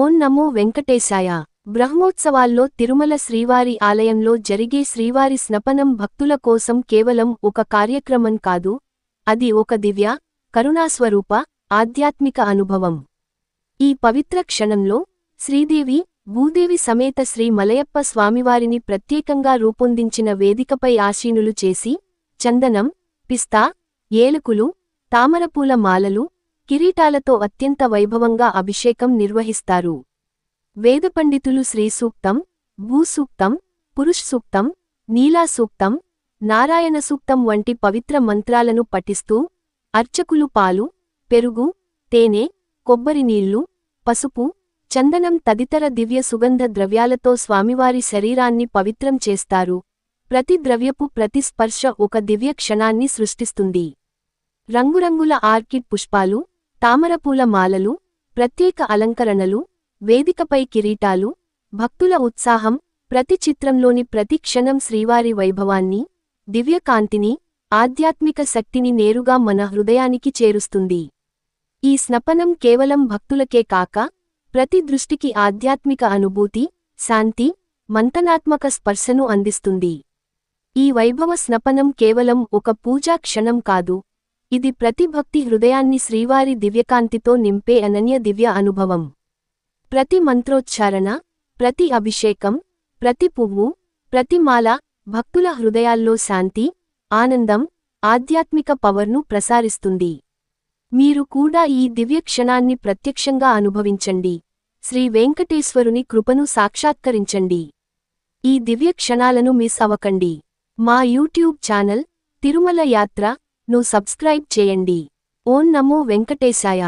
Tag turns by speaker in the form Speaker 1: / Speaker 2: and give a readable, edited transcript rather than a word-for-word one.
Speaker 1: ఓం నమో వెంకటేశాయ. బ్రహ్మోత్సవాల్లో తిరుమల శ్రీవారి ఆలయంలో జరిగే శ్రీవారి స్నపనం భక్తుల కోసం కేవలం ఒక కార్యక్రమం కాదు, అది ఒక దివ్య, కరుణాస్వరూప, ఆధ్యాత్మిక అనుభవం. ఈ పవిత్ర క్షణంలో శ్రీదేవి, భూదేవి సమేత శ్రీ మలయప్ప స్వామివారిని ప్రత్యేకంగా రూపొందించిన వేదికపై ఆసీనులు చేసి, చందనం, పిస్తా, ఏలకులు, తామరపూల మాలలు, కిరీటాలతో అత్యంత వైభవంగా అభిషేకం నిర్వహిస్తారు. వేదపండితులు శ్రీసూక్తం, భూసూక్తం, పురుషసూక్తం, నీలాసూక్తం, నారాయణ సూక్తం వంటి పవిత్ర మంత్రాలను పఠిస్తూ, అర్చకులు పాలు, పెరుగు, తేనె, కొబ్బరినీళ్లు, పసుపు, చందనం తదితర దివ్య సుగంధ ద్రవ్యాలతో స్వామివారి శరీరాన్ని పవిత్రం చేస్తారు. ప్రతి ద్రవ్యపు ప్రతి స్పర్శ ఒక దివ్య క్షణాన్ని సృష్టిస్తుంది. రంగురంగుల ఆర్కిడ్ పుష్పాలు, తామరపూల మాలలు, ప్రత్యేక అలంకరణలు, వేదికపై కిరీటాలు, భక్తుల ఉత్సాహం, ప్రతి చిత్రంలోని ప్రతి క్షణం శ్రీవారి వైభవాన్ని, దివ్యకాంతిని, ఆధ్యాత్మిక శక్తిని నేరుగా మన హృదయానికి చేరుస్తుంది. ఈ స్నపనం కేవలం భక్తులకే కాక, ప్రతి దృష్టికి ఆధ్యాత్మిక అనుభూతి, శాంతి, మంతనాత్మక స్పర్శను అందిస్తుంది. ఈ వైభవ స్నపనం కేవలం ఒక పూజా క్షణం కాదు, ఇది ప్రతి భక్తి హృదయాన్ని శ్రీవారి దివ్యకాంతితో నింపే అనన్య దివ్య అనుభవం. ప్రతి మంత్రోచ్చారణ, ప్రతి అభిషేకం, ప్రతి పువ్వు, ప్రతి మాల భక్తుల హృదయాల్లో శాంతి, ఆనందం, ఆధ్యాత్మిక పవర్ను ప్రసారిస్తుంది. మీరు కూడా ఈ దివ్య క్షణాన్ని ప్రత్యక్షంగా అనుభవించండి. శ్రీ వెంకటేశ్వరుని కృపను సాక్షాత్కరించండి. ఈ దివ్య క్షణాలను మిస్ అవ్వకండి. మా యూట్యూబ్ ఛానల్ తిరుమల యాత్ర ను సబ్స్క్రైబ్ చేయండి. ఓం నమో వెంకటేశాయ.